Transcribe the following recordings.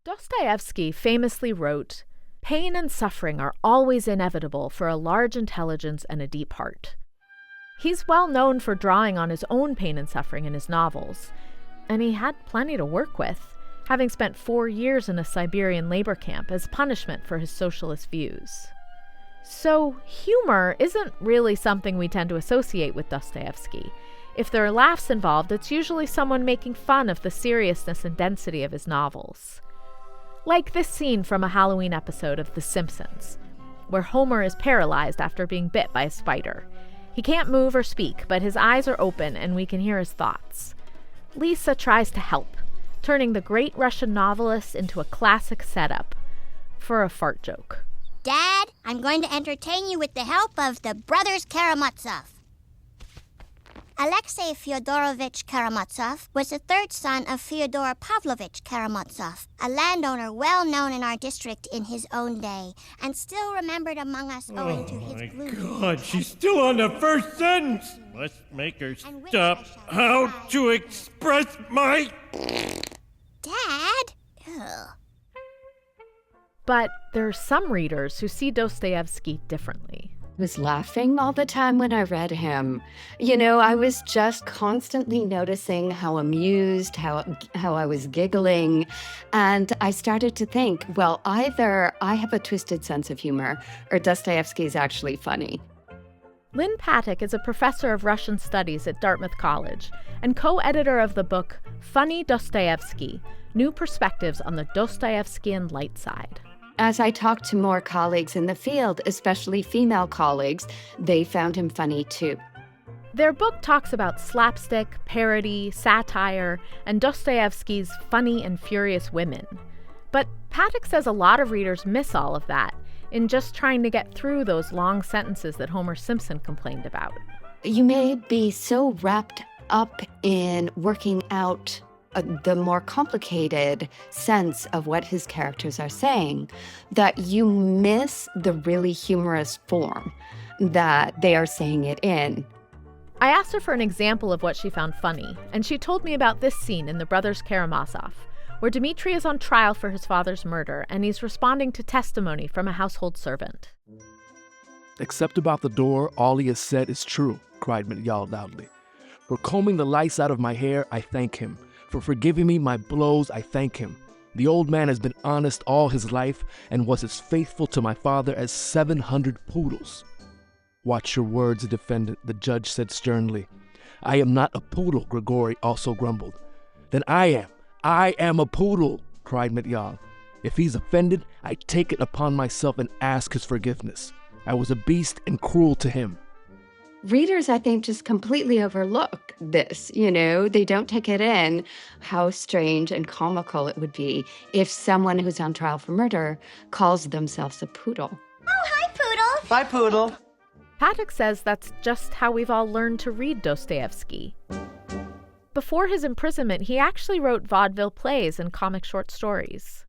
Dostoevsky famously wrote, "Pain and suffering are always inevitable for a large intelligence and a deep heart." He's well known for drawing on his own pain and suffering in his novels, and he had plenty to work with, having spent 4 years in a Siberian labor camp as punishment for his socialist views. So humor isn't really something we tend to associate with Dostoevsky. If there are laughs involved, it's usually someone making fun of the seriousness and density of his novels. Like this scene from a Halloween episode of The Simpsons, where Homer is paralyzed after being bit by a spider. He can't move or speak, but his eyes are open and we can hear his thoughts. Lisa tries to help, turning the great Russian novelist into a classic setup for a fart joke. Dad, I'm going to entertain you with the help of the brothers Karamazov. Alexei Fyodorovich Karamazov was the third son of Fyodor Pavlovich Karamazov, a landowner well known in our district in his own day, and still remembered among us owing to his gloomy... Oh my God, she's still on the first sentence! Must make her stop. How to express my... Dad? Ugh. But there are some readers who see Dostoevsky differently. I was laughing all the time when I read him. I was just constantly noticing how amused, how I was giggling. And I started to think, well, either I have a twisted sense of humor or Dostoevsky is actually funny. Lynn Patek is a professor of Russian studies at Dartmouth College and co-editor of the book Funny Dostoevsky, New Perspectives on the Dostoevskian Light Side. As I talked to more colleagues in the field, especially female colleagues, they found him funny too. Their book talks about slapstick, parody, satire, and Dostoevsky's funny and furious women. But Patek says a lot of readers miss all of that in just trying to get through those long sentences that Homer Simpson complained about. You may be so wrapped up in working out the more complicated sense of what his characters are saying, that you miss the really humorous form that they are saying it in. I asked her for an example of what she found funny, and she told me about this scene in The Brothers Karamazov, where Dmitri is on trial for his father's murder, and he's responding to testimony from a household servant. "Except about the door, all he has said is true," cried Mityal loudly. "For combing the lice out of my hair, I thank him. For forgiving me my blows, I thank him. The old man has been honest all his life and was as faithful to my father as 700 poodles." "Watch your words, defendant," the judge said sternly. "I am not a poodle," Grigory also grumbled. "Then I am a poodle," cried Mityal. "If he's offended, I take it upon myself and ask his forgiveness. I was a beast and cruel to him." Readers, I think, just completely overlook this, They don't take it in how strange and comical it would be if someone who's on trial for murder calls themselves a poodle. Oh, hi, Poodle. Bye, Poodle. Patek says that's just how we've all learned to read Dostoevsky. Before his imprisonment, he actually wrote vaudeville plays and comic short stories.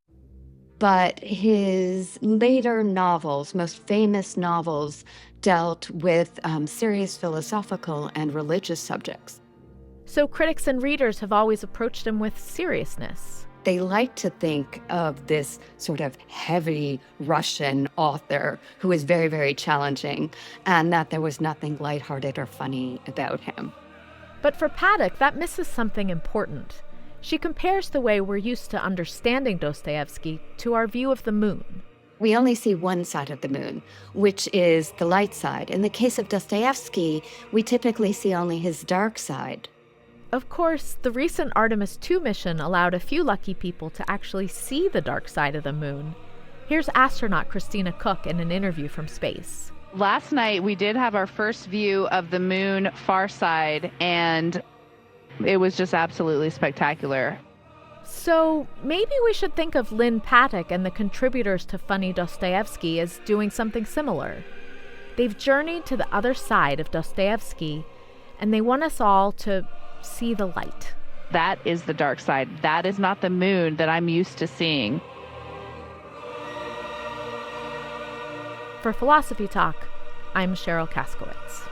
But his later novels, most famous novels, dealt with serious philosophical and religious subjects. So critics and readers have always approached him with seriousness. They like to think of this sort of heavy Russian author who is very, very challenging, and that there was nothing lighthearted or funny about him. But for Patek, that misses something important. She compares the way we're used to understanding Dostoevsky to our view of the moon. We only see one side of the moon, which is the light side. In the case of Dostoevsky, we typically see only his dark side. Of course, the recent Artemis II mission allowed a few lucky people to actually see the dark side of the moon. Here's astronaut Christina Cook in an interview from space. Last night, we did have our first view of the moon far side, and it was just absolutely spectacular. So maybe we should think of Lynn Patek and the contributors to Funny Dostoevsky as doing something similar. They've journeyed to the other side of Dostoevsky, and they want us all to see the light. That is the dark side. That is not the moon that I'm used to seeing. For Philosophy Talk, I'm Cheryl Kaskowitz.